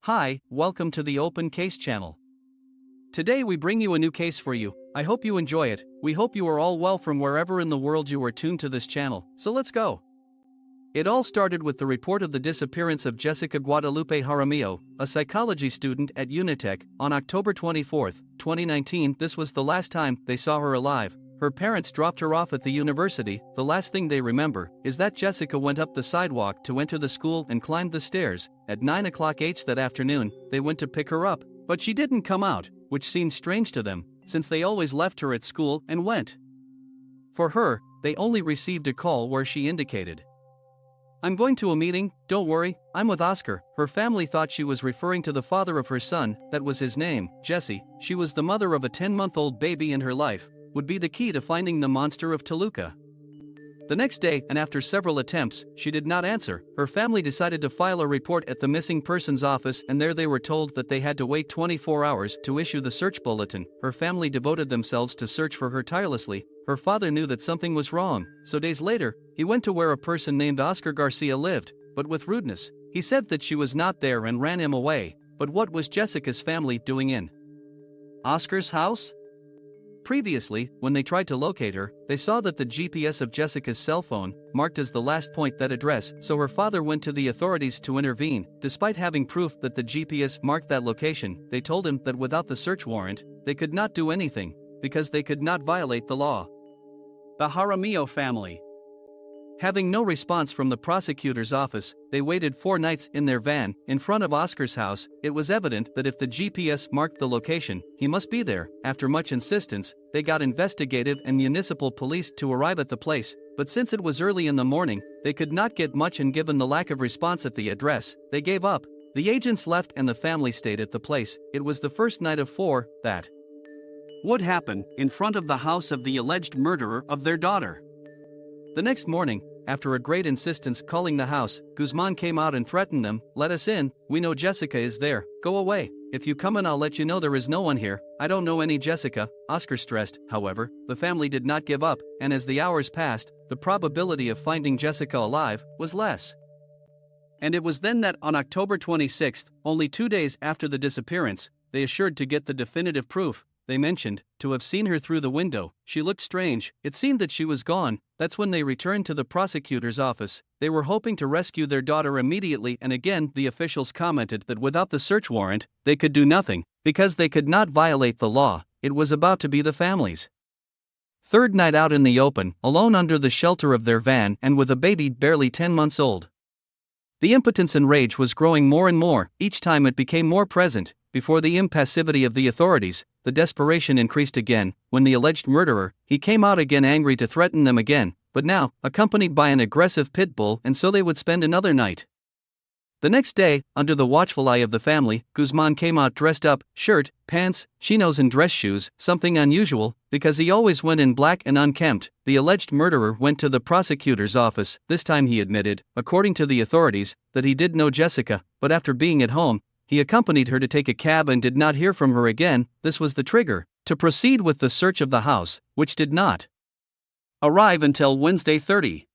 Hi, welcome to the Open Case channel. Today we bring you a new case for you. I hope you enjoy it. We hope you are all well from wherever in the world you are tuned to this channel. So let's go. It all started with the report of the disappearance of Jessica Guadalupe Jaramillo, a psychology student at Unitec, on October 24, 2019. This was the last time they saw her alive. Her parents dropped her off at the university. The last thing they remember is that Jessica went up the sidewalk to enter the school and climbed the stairs. At 9 o'clock that afternoon, they went to pick her up, but she didn't come out, which seemed strange to them, since they always left her at school and went. For her, they only received a call where she indicated, "I'm going to a meeting, don't worry, I'm with Oscar." Her family thought she was referring to the father of her son. That was his name, Jesse. She was the mother of a 10-month-old baby, and her life would be the key to finding the monster of Toluca. The next day, and after several attempts, she did not answer. Her family decided to file a report at the missing persons office, and there they were told that they had to wait 24 hours to issue the search bulletin. Her family devoted themselves to search for her tirelessly. Her father knew that something was wrong, so days later, he went to where a person named Oscar Garcia lived, but with rudeness. He said that she was not there and ran him away. But what was Jessica's family doing in Oscar's house? Previously, when they tried to locate her, they saw that the GPS of Jessica's cell phone marked as the last point that address, so her father went to the authorities to intervene. Despite having proof that the GPS marked that location, they told him that without the search warrant, they could not do anything, because they could not violate the law. The Jaramillo family. Having no response from the prosecutor's office, they waited 4 nights in their van, in front of Oscar's house. It was evident that if the GPS marked the location, he must be there. After much insistence, they got investigative and municipal police to arrive at the place, but since it was early in the morning, they could not get much, and given the lack of response at the address, they gave up. The agents left and the family stayed at the place. It was the first night of 4 that would happen in front of the house of the alleged murderer of their daughter. The next morning, after a great insistence calling the house, Guzmán came out and threatened them, "Let us in, we know Jessica is there, go away. If you come in, I'll let you know there is no one here. I don't know any Jessica." Oscar stressed. However, the family did not give up, and as the hours passed, the probability of finding Jessica alive was less. And it was then that on October 26, only 2 days after the disappearance, they assured to get the definitive proof. They mentioned to have seen her through the window. She looked strange. It seemed that she was gone. That's when they returned to the prosecutor's office. They were hoping to rescue their daughter immediately, and again the officials commented that without the search warrant, they could do nothing, because they could not violate the law. It was about to be the family's third night out in the open, alone under the shelter of their van and with a baby barely 10 months old. The impotence and rage was growing more and more. Each time it became more present. Before the impassivity of the authorities, the desperation increased again. When the alleged murderer, he came out again angry to threaten them again, but now, accompanied by an aggressive pit bull, and so they would spend another night. The next day, under the watchful eye of the family, Guzmán came out dressed up, shirt, pants, chinos and dress shoes, something unusual, because he always went in black and unkempt. The alleged murderer went to the prosecutor's office. This time he admitted, according to the authorities, that he did know Jessica, but after being at home, he accompanied her to take a cab and did not hear from her again. This was the trigger to proceed with the search of the house, which did not arrive until Wednesday 30.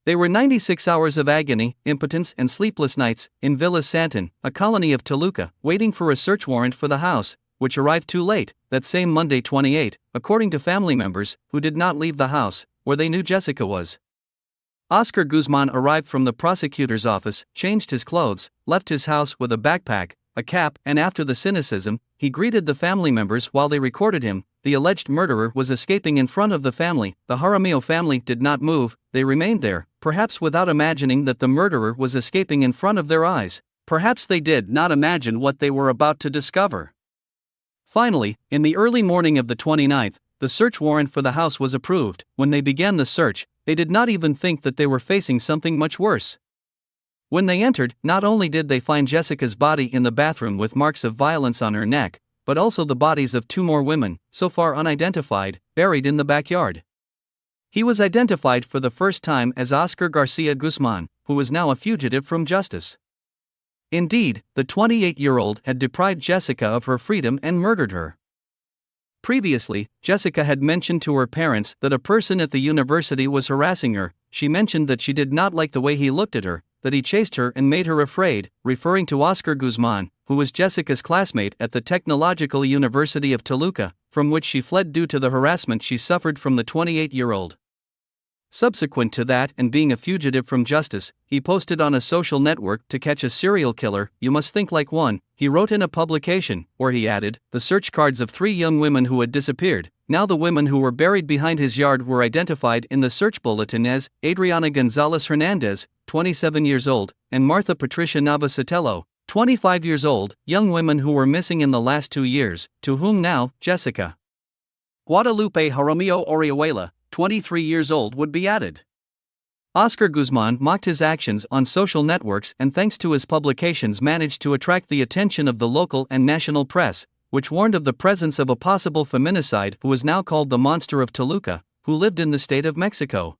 They were 96 hours of agony, impotence and sleepless nights in Villa Santon, a colony of Toluca, waiting for a search warrant for the house, which arrived too late, that same Monday 28, according to family members who did not leave the house, where they knew Jessica was. Oscar Guzmán arrived from the prosecutor's office, changed his clothes, left his house with a backpack, a cap, and after the cynicism, he greeted the family members while they recorded him. The alleged murderer was escaping in front of the family. The Jaramillo family did not move. They remained there, perhaps without imagining that the murderer was escaping in front of their eyes. Perhaps they did not imagine what they were about to discover. Finally, in the early morning of the 29th, the search warrant for the house was approved. When they began the search, they did not even think that they were facing something much worse. When they entered, not only did they find Jessica's body in the bathroom with marks of violence on her neck, but also the bodies of 2 more women, so far unidentified, buried in the backyard. He was identified for the first time as Oscar Garcia Guzmán, who was now a fugitive from justice. Indeed, the 28-year-old had deprived Jessica of her freedom and murdered her. Previously, Jessica had mentioned to her parents that a person at the university was harassing her. She mentioned that she did not like the way he looked at her. that he chased her and made her afraid, referring to Oscar Guzman, who was Jessica's classmate at the Technological University of Toluca, from which she fled due to the harassment she suffered from the 28-year-old. Subsequent to that and being a fugitive from justice, he posted on a social network to catch a serial killer, you must think like one, he wrote in a publication, where he added the search cards of 3 young women who had disappeared. Now the women who were buried behind his yard were identified in the search bulletin as Adriana Gonzalez Hernandez, 27 years old, and Martha Patricia Navasotelo, 25 years old, young women who were missing in the last 2 years, to whom now Jessica Guadalupe Jaramillo Orihuela, 23 years old, would be added. Oscar Guzman mocked his actions on social networks and thanks to his publications managed to attract the attention of the local and national press, which warned of the presence of a possible feminicide who is now called the Monster of Toluca, who lived in the state of Mexico.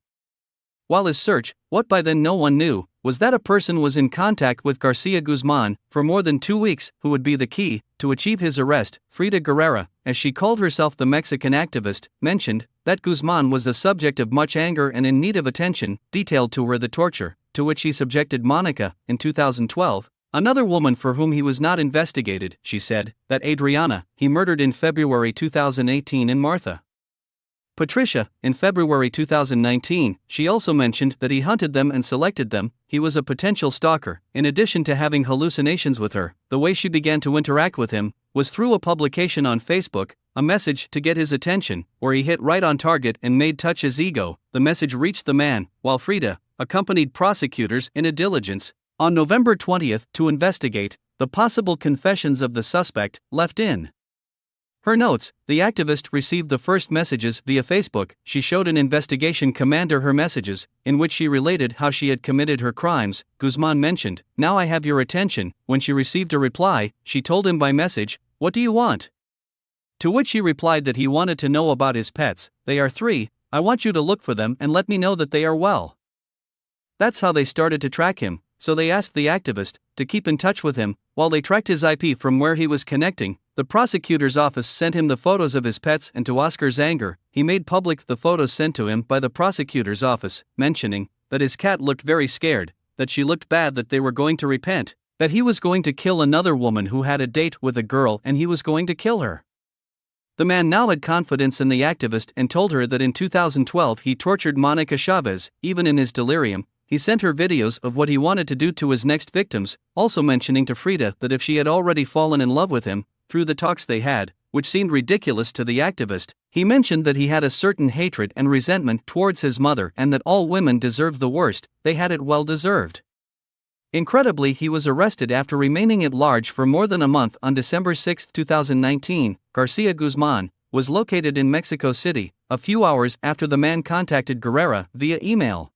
While his search, what by then no one knew, was that a person was in contact with Garcia Guzman for more than 2 weeks, who would be the key to achieve his arrest. Frida Guerrera, as she called herself, the Mexican activist, mentioned that Guzman was a subject of much anger and in need of attention, detailed to her the torture to which he subjected Monica in 2012. Another woman for whom he was not investigated, she said, that Adriana, he murdered in February 2018, and Martha Patricia, in February 2019, she also mentioned that he hunted them and selected them. He was a potential stalker. In addition to having hallucinations with her, the way she began to interact with him was through a publication on Facebook, a message to get his attention, where he hit right on target and made touch his ego. The message reached the man, while Frida accompanied prosecutors in a diligence on November 20 to investigate the possible confessions of the suspect left in her notes. The activist received the first messages via Facebook. She showed an investigation commander her messages, in which she related how she had committed her crimes. Guzman mentioned, "Now I have your attention." When she received a reply, she told him by message, "What do you want?" To which he replied that he wanted to know about his pets. "They are 3, I want you to look for them and let me know that they are well." That's how they started to track him, so they asked the activist to keep in touch with him, while they tracked his IP from where he was connecting. The prosecutor's office sent him the photos of his pets, and to Oscar's anger, he made public the photos sent to him by the prosecutor's office, mentioning that his cat looked very scared, that she looked bad, that they were going to repent, that he was going to kill another woman who had a date with a girl and he was going to kill her. The man now had confidence in the activist and told her that in 2012 he tortured Monica Chavez. Even in his delirium, he sent her videos of what he wanted to do to his next victims, also mentioning to Frida that if she had already fallen in love with him, through the talks they had, which seemed ridiculous to the activist, he mentioned that he had a certain hatred and resentment towards his mother and that all women deserved the worst. They had it well deserved. Incredibly, he was arrested after remaining at large for more than a month. On December 6, 2019, Garcia Guzman was located in Mexico City, a few hours after the man contacted Guerrera via email.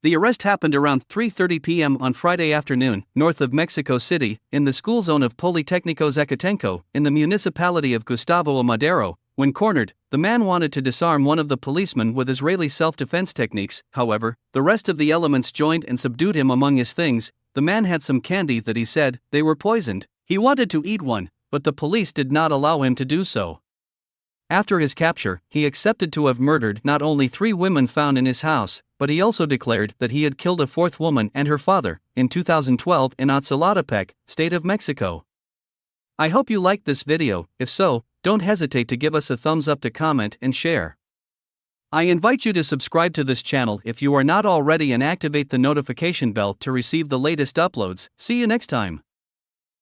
The arrest happened around 3:30 p.m. on Friday afternoon, north of Mexico City, in the school zone of Politécnico Zacatenco, in the municipality of Gustavo Amadero. When cornered, the man wanted to disarm one of the policemen with Israeli self-defense techniques. However, the rest of the elements joined and subdued him. Among his things, the man had some candy that he said they were poisoned. He wanted to eat one, but the police did not allow him to do so. After his capture, he accepted to have murdered not only 3 women found in his house, but he also declared that he had killed a 4th woman and her father in 2012 in Otzalotepec, state of Mexico. I hope you liked this video. If so, don't hesitate to give us a thumbs up, to comment and share. I invite you to subscribe to this channel if you are not already and activate the notification bell to receive the latest uploads. See you next time.